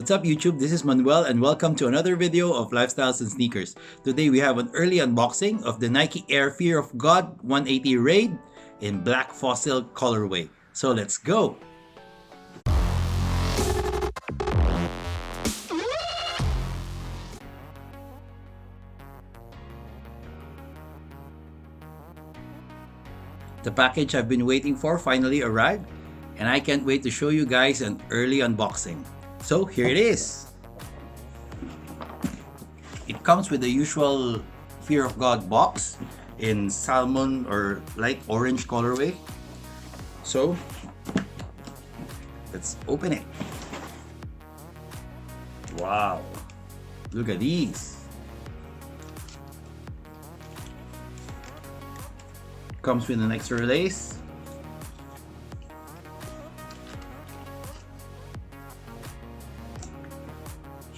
What's up YouTube, this is Manuel and welcome to another video of Lifestyles and Sneakers. Today we have an early unboxing of the Nike Air Fear of God 180 Raid in black fossil colorway. So let's go! The package I've been waiting for finally arrived and I can't wait to show you guys an early unboxing. So here it is. It comes with the usual Fear of God box in salmon or light orange colorway. So let's open it. Wow, look at these. Comes with an extra lace.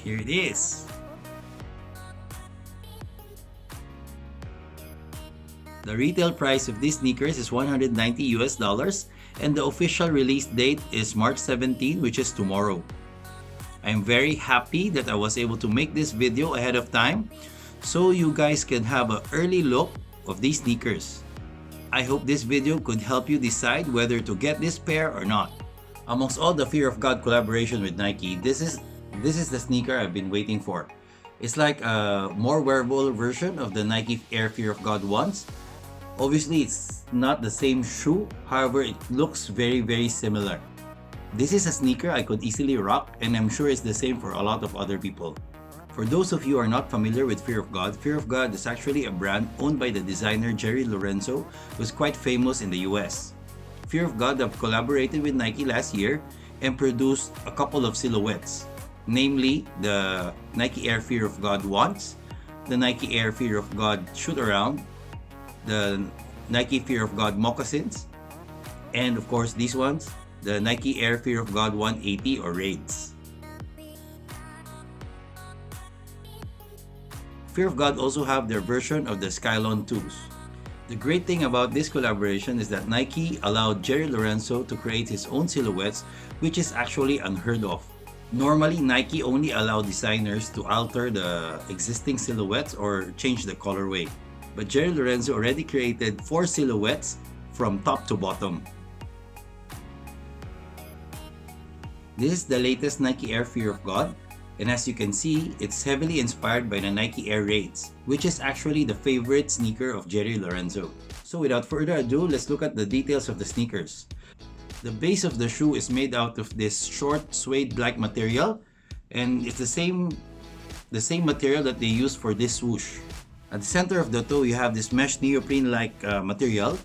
Here it is. The retail price of these sneakers is $190 and the official release date is March 17, which is tomorrow. I'm very happy that I was able to make this video ahead of time so you guys can have an early look of these sneakers. I hope this video could help you decide whether to get this pair or not. Amongst all the Fear of God collaboration with Nike, this is the sneaker I've been waiting for. It's like a more wearable version of the Nike Air Fear of God ones. Obviously, it's not the same shoe, however, it looks very similar. This is a sneaker I could easily rock and I'm sure it's the same for a lot of other people. For those of you who are not familiar with Fear of God is actually a brand owned by the designer Jerry Lorenzo, who's quite famous in the US. Fear of God have collaborated with Nike last year and produced a couple of silhouettes, namely the Nike Air Fear of God ones, the Nike Air Fear of God shoot around, the Nike Fear of God moccasins, and of course these ones, the Nike Air Fear of God 180 or Raids. Fear of God also have their version of the Skylon 2s. The great thing about this collaboration is that Nike allowed Jerry Lorenzo to create his own silhouettes, which is actually unheard of. Normally, Nike only allow designers to alter the existing silhouettes or change the colorway. But Jerry Lorenzo already created 4 silhouettes from top to bottom. This is the latest Nike Air Fear of God, and as you can see, it's heavily inspired by the Nike Air Raids, which is actually the favorite sneaker of Jerry Lorenzo. So without further ado, let's look at the details of the sneakers. The base of the shoe is made out of this short suede black material, and it's the same material that they use for this swoosh. At the center of the toe, you have this mesh neoprene-like material,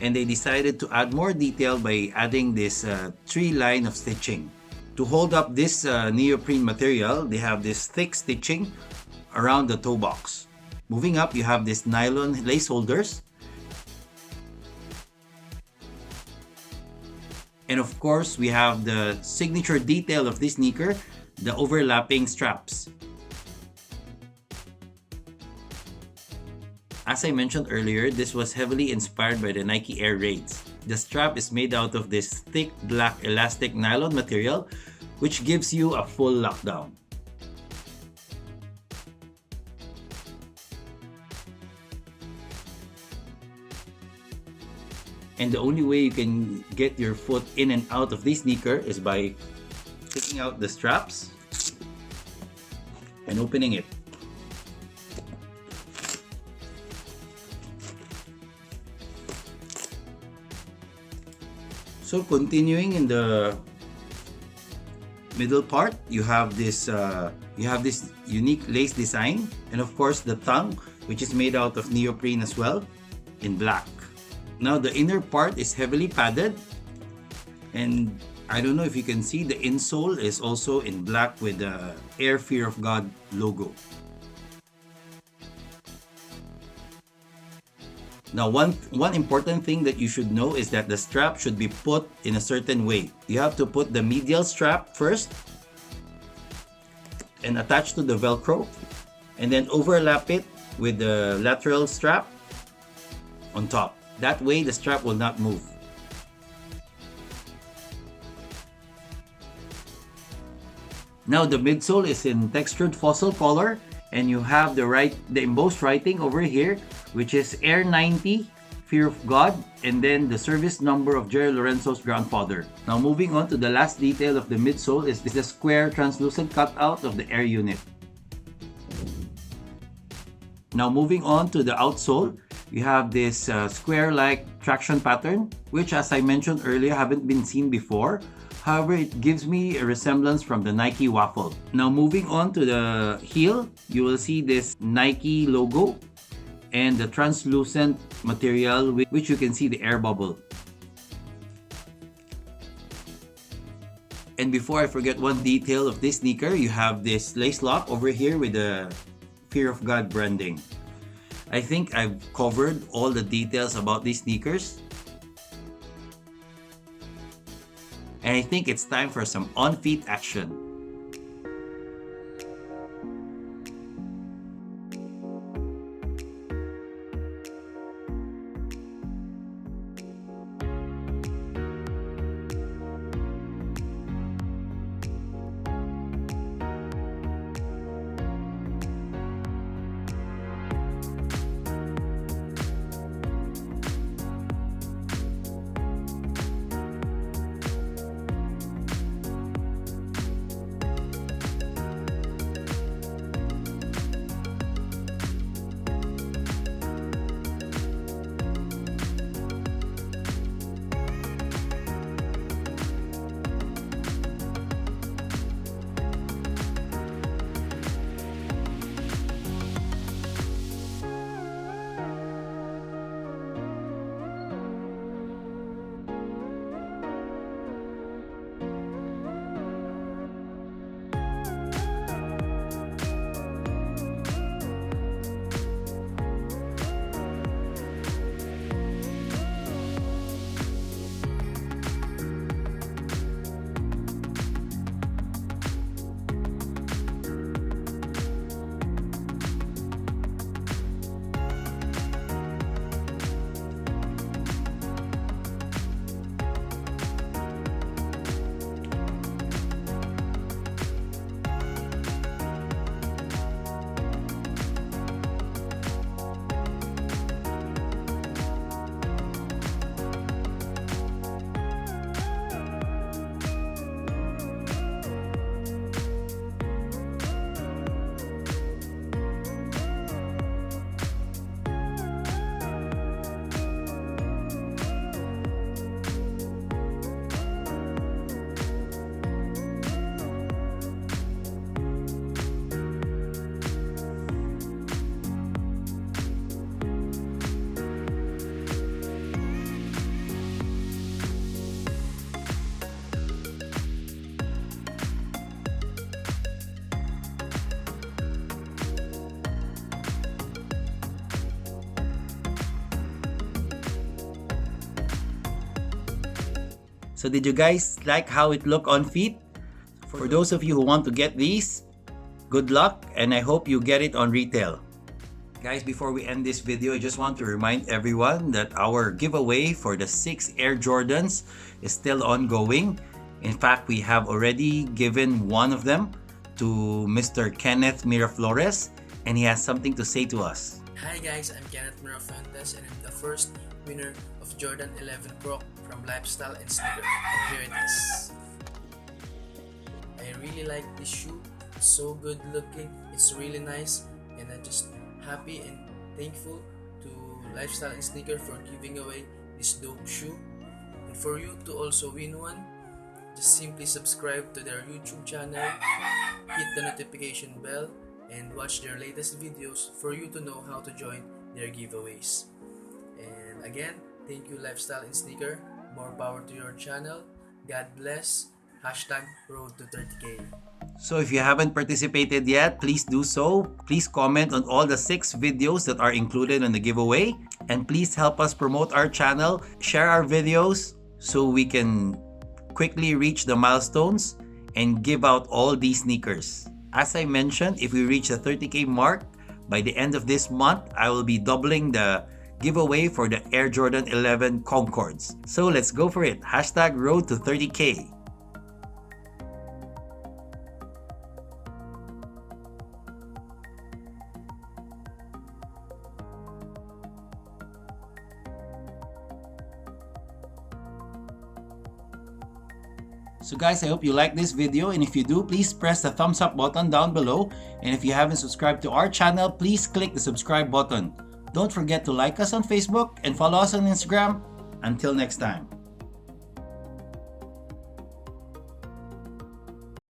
and they decided to add more detail by adding this tree line of stitching. To hold up this neoprene material, they have this thick stitching around the toe box. Moving up, you have this nylon lace holders. And of course, we have the signature detail of this sneaker, the overlapping straps. As I mentioned earlier, this was heavily inspired by the Nike Air Raids. The strap is made out of this thick black elastic nylon material, which gives you a full lockdown. And the only way you can get your foot in and out of this sneaker is by taking out the straps and opening it. So continuing in the middle part, you have this unique lace design, and of course the tongue, which is made out of neoprene as well, in black. Now the inner part is heavily padded, and I don't know if you can see the insole is also in black with the Air Fear of God logo. Now one important thing that you should know is that the strap should be put in a certain way. You have to put the medial strap first and attach to the Velcro, and then overlap it with the lateral strap on top. That way the strap will not move. Now the midsole is in textured fossil color, and you have the embossed writing over here, which is Air 90, Fear of God, and then the service number of Jerry Lorenzo's grandfather. Now moving on to the last detail of the midsole is the square translucent cutout of the air unit. Now moving on to the outsole, you have this square-like traction pattern, which as I mentioned earlier haven't been seen before. However, it gives me a resemblance from the Nike waffle. Now moving on to the heel, you will see this Nike logo and the translucent material which you can see the air bubble. And before I forget one detail of this sneaker, you have this lace lock over here with the Fear of God branding. I think I've covered all the details about these sneakers. And I think it's time for some on-feet action. So did you guys like how it looked on feet? For those of you who want to get these, good luck, and I hope you get it on retail. Guys, before we end this video, I just want to remind everyone that our giveaway for the 6 Air Jordans is still ongoing. In fact, we have already given one of them to Mr. Kenneth Miraflores, and he has something to say to us. Hi guys, I'm Kenneth Miraflores, and I'm the first winner of Jordan 11 Croc from Lifestyle and Sneaker. And here it is. I really like this shoe. It's so good looking. It's really nice, and I'm just happy and thankful to Lifestyle and Sneaker for giving away this dope shoe. And for you to also win one, just simply subscribe to their YouTube channel, hit the notification bell, and watch their latest videos for you to know how to join their giveaways. And again, thank you Lifestyle and Sneaker. More power to your channel. God bless. #road to 30K. So if you haven't participated yet, please do so. Please comment on all the 6 videos that are included in the giveaway. And please help us promote our channel, share our videos so we can quickly reach the milestones and give out all these sneakers. As I mentioned, if we reach the 30K mark by the end of this month, I will be doubling the giveaway for the Air Jordan 11 Concords. So let's go for it. #road to 30K. So guys, I hope you like this video, and if you do, please press the thumbs up button down below, and if you haven't subscribed to our channel, please click the subscribe button. Don't forget to like us on Facebook and follow us on Instagram. Until next time.